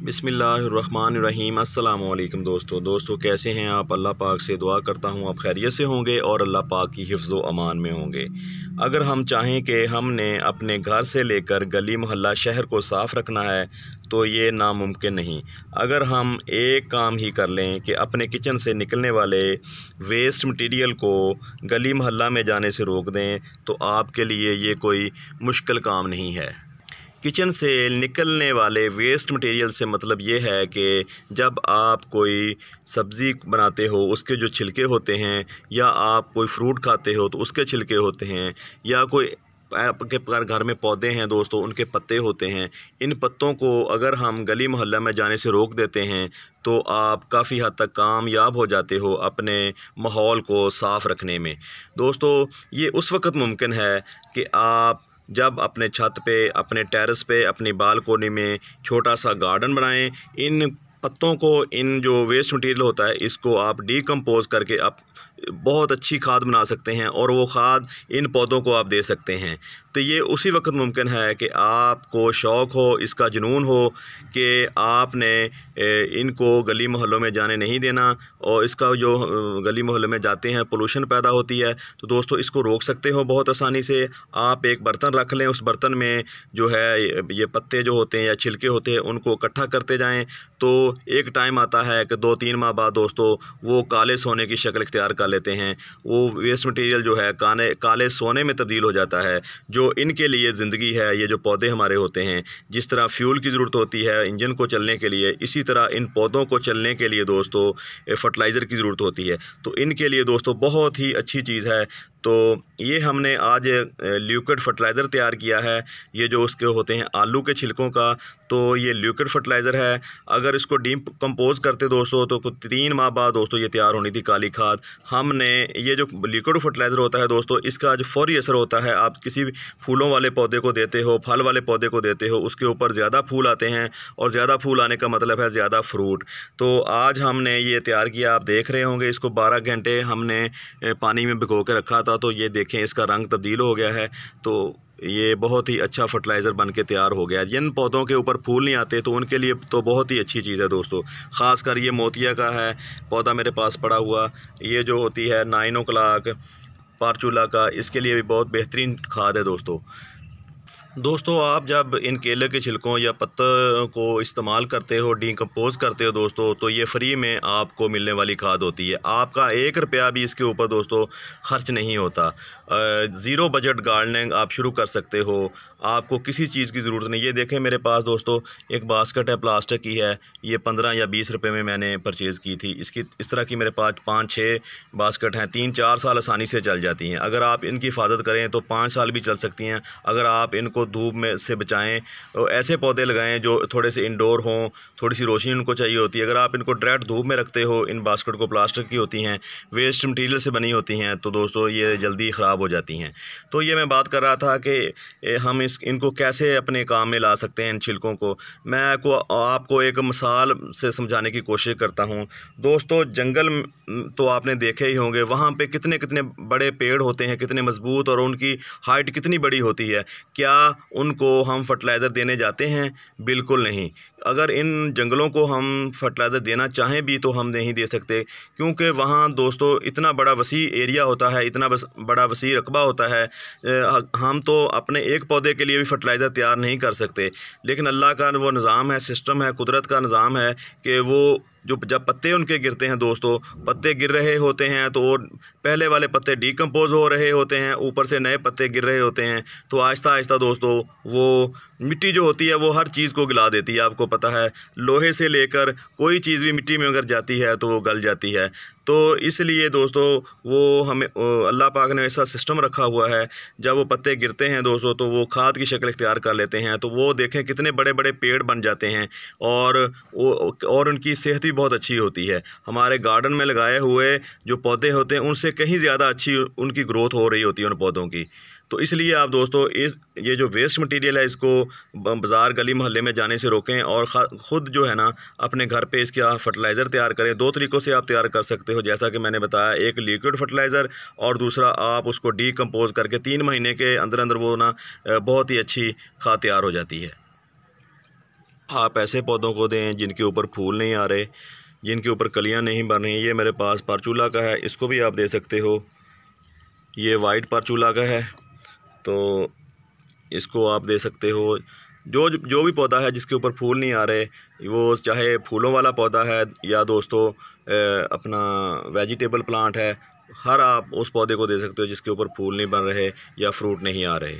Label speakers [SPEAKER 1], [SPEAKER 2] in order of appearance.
[SPEAKER 1] बिस्मिल्लाहिर्रहमानिर्रहीम। अस्सलामुअलैकुम दोस्तों कैसे हैं आप। अल्लाह पाक से दुआ करता हूँ आप खैरियत से होंगे और अल्लाह पाक की हिफ्ज़ व अमान में होंगे। अगर हम चाहें कि हमने अपने घर से लेकर गली मोहल्ला शहर को साफ़ रखना है तो ये नामुमकिन नहीं। अगर हम एक काम ही कर लें कि अपने किचन से निकलने वाले वेस्ट मटीरियल को गली मोहल्ला में जाने से रोक दें तो आपके लिए ये कोई मुश्किल काम नहीं है। किचन से निकलने वाले वेस्ट मटेरियल से मतलब ये है कि जब आप कोई सब्ज़ी बनाते हो उसके जो छिलके होते हैं, या आप कोई फ्रूट खाते हो तो उसके छिलके होते हैं, या कोई आपके घर में पौधे हैं दोस्तों उनके पत्ते होते हैं, इन पत्तों को अगर हम गली मोहल्ला में जाने से रोक देते हैं तो आप काफ़ी हद तक कामयाब हो जाते हो अपने माहौल को साफ़ रखने में। दोस्तों ये उस वक़्त मुमकिन है कि आप जब अपने छत पे, अपने टेरेस पे, अपनी बालकोनी में छोटा सा गार्डन बनाएं। इन पत्तों को, इन जो वेस्ट मटेरियल होता है इसको आप डीकम्पोज़ करके आप बहुत अच्छी खाद बना सकते हैं और वो खाद इन पौधों को आप दे सकते हैं। तो ये उसी वक्त मुमकिन है कि आपको शौक़ हो, इसका जुनून हो कि आपने इनको गली मोहल्लों में जाने नहीं देना, और इसका जो गली मोहल्लों में जाते हैं पोल्यूशन पैदा होती है। तो दोस्तों इसको रोक सकते हो बहुत आसानी से। आप एक बर्तन रख लें, उस बर्तन में जो है ये पत्ते जो होते हैं या छिलके होते हैं उनको इकट्ठा करते जाएं। तो एक टाइम आता है कि 2-3 माह बाद दोस्तों वो काले सोने की शक्ल इख्तियार कर लेते हैं। वो वेस्ट मटेरियल जो है काले सोने में तब्दील हो जाता है, जो इनके लिए ज़िंदगी है। ये जो पौधे हमारे होते हैं, जिस तरह फ्यूल की ज़रूरत होती है इंजन को चलने के लिए, इसी तरह इन पौधों को चलने के लिए दोस्तों फर्टिलाइज़र की ज़रूरत होती है। तो इनके लिए दोस्तों बहुत ही अच्छी चीज़ है। तो ये हमने आज लिक्विड फर्टिलाइज़र तैयार किया है। ये जो उसके होते हैं आलू के छिलकों का, तो ये लिक्विड फर्टिलाइज़र है। अगर इसको डीकम्पोज़ करते दोस्तों तो 3 माह बाद दोस्तों ये तैयार होनी थी काली खाद। हमने ये जो लिक्विड फर्टिलाइज़र होता है दोस्तों, इसका जो फौरी असर होता है, आप किसी भी फूलों वाले पौधे को देते हो, फल वाले पौधे को देते हो, उसके ऊपर ज़्यादा फूल आते हैं, और ज़्यादा फूल आने का मतलब है ज़्यादा फ्रूट। तो आज हमने ये तैयार किया, आप देख रहे होंगे। इसको 12 घंटे हमने पानी में भिगो के रखा था, तो ये देखें इसका रंग तब्दील हो गया है। तो ये बहुत ही अच्छा फर्टिलाइज़र बन के तैयार हो गया है। जिन पौधों के ऊपर फूल नहीं आते तो उनके लिए तो बहुत ही अच्छी चीज़ है दोस्तों। ख़ासकर ये मोतिया का है पौधा मेरे पास पड़ा हुआ, ये जो होती है 9 o'clock पारचूला का, इसके लिए भी बहुत बेहतरीन खाद है दोस्तों आप जब इन केले के छिलकों या पत्तों को इस्तेमाल करते हो, डीकम्पोज़ करते हो दोस्तों, तो ये फ्री में आपको मिलने वाली खाद होती है। आपका 1 रुपया भी इसके ऊपर दोस्तों ख़र्च नहीं होता। ज़ीरो बजट गार्डनिंग आप शुरू कर सकते हो, आपको किसी चीज़ की ज़रूरत नहीं। ये देखें मेरे पास दोस्तों एक बास्केट है, प्लास्टिक की है। ये 15 या 20 रुपये में मैंने परचेज़ की थी। इसकी इस तरह की मेरे पास 5-6 बास्केट हैं। 3-4 साल आसानी से चल जाती हैं। अगर आप इनकी हिफाजत करें तो 5 साल भी चल सकती हैं। अगर आप इनको धूप में से बचाएं, तो ऐसे पौधे लगाएं जो थोड़े से इंडोर हों, थोड़ी सी रोशनी उनको चाहिए होती है। अगर आप इनको डायरेक्ट धूप में रखते हो, इन बास्केट को प्लास्टिक की होती हैं, वेस्ट मटेरियल से बनी होती हैं, तो दोस्तों ये जल्दी ख़राब हो जाती हैं। तो ये मैं बात कर रहा था कि हम इनको कैसे अपने काम में ला सकते हैं इन छिलकों को। मैं आपको एक मिसाल से समझाने की कोशिश करता हूँ दोस्तों। जंगल तो आपने देखे ही होंगे, वहाँ पे कितने कितने बड़े पेड़ होते हैं, कितने मजबूत, और उनकी हाइट कितनी बड़ी होती है। क्या उनको हम फर्टिलाइज़र देने जाते हैं? बिल्कुल नहीं। अगर इन जंगलों को हम फर्टिलाइज़र देना चाहें भी तो हम नहीं दे सकते, क्योंकि वहाँ दोस्तों इतना बड़ा वसी एरिया होता है, इतना बड़ा वसी रकबा होता है। हम तो अपने एक पौधे के लिए भी फर्टिलाइज़र तैयार नहीं कर सकते। लेकिन अल्लाह का वो निज़ाम है, सिस्टम है, कुदरत का निज़ाम है कि वो जब पत्ते उनके गिरते हैं दोस्तों, पत्ते गिर रहे होते हैं तो पहले वाले पत्ते डीकम्पोज़ हो रहे होते हैं, ऊपर से नए पत्ते गिर रहे होते हैं। तो आहिस्ता आहिस्ता दोस्तों वो मिट्टी जो होती है वो हर चीज़ को गला देती है। आपको पता है लोहे से लेकर कोई चीज़ भी मिट्टी में अगर जाती है तो वो गल जाती है। तो इसलिए दोस्तों वो हमें अल्लाह पाक ने ऐसा सिस्टम रखा हुआ है, जब वो पत्ते गिरते हैं दोस्तों तो वो खाद की शक्ल इख्तियार कर लेते हैं। तो वो देखें कितने बड़े बड़े पेड़ बन जाते हैं, और उनकी सेहत भी बहुत अच्छी होती है। हमारे गार्डन में लगाए हुए जो पौधे होते हैं उनसे कहीं ज़्यादा अच्छी उनकी ग्रोथ हो रही होती है उन पौधों की। तो इसलिए आप दोस्तों ये जो वेस्ट मटेरियल है इसको बाज़ार गली मोहल्ले में जाने से रोकें, और ख़ुद जो है ना अपने घर पे इसका फर्टिलाइज़र तैयार करें। 2 तरीक़ों से आप तैयार कर सकते हो, जैसा कि मैंने बताया, एक लिक्विड फर्टिलाइज़र, और दूसरा आप उसको डीकम्पोज़ करके 3 महीने के अंदर अंदर वो ना बहुत ही अच्छी खाद तैयार हो जाती है। आप ऐसे पौधों को दें जिनके ऊपर फूल नहीं आ रहे, जिनके ऊपर कलियां नहीं बन रही। ये मेरे पास परचूला का है, इसको भी आप दे सकते हो। ये वाइट परचूला का है, तो इसको आप दे सकते हो। जो भी पौधा है जिसके ऊपर फूल नहीं आ रहे, वो चाहे फूलों वाला पौधा है या दोस्तों अपना वेजिटेबल प्लांट है, हर आप उस पौधे को दे सकते हो जिसके ऊपर फूल नहीं बन रहे या फ्रूट नहीं आ रहे।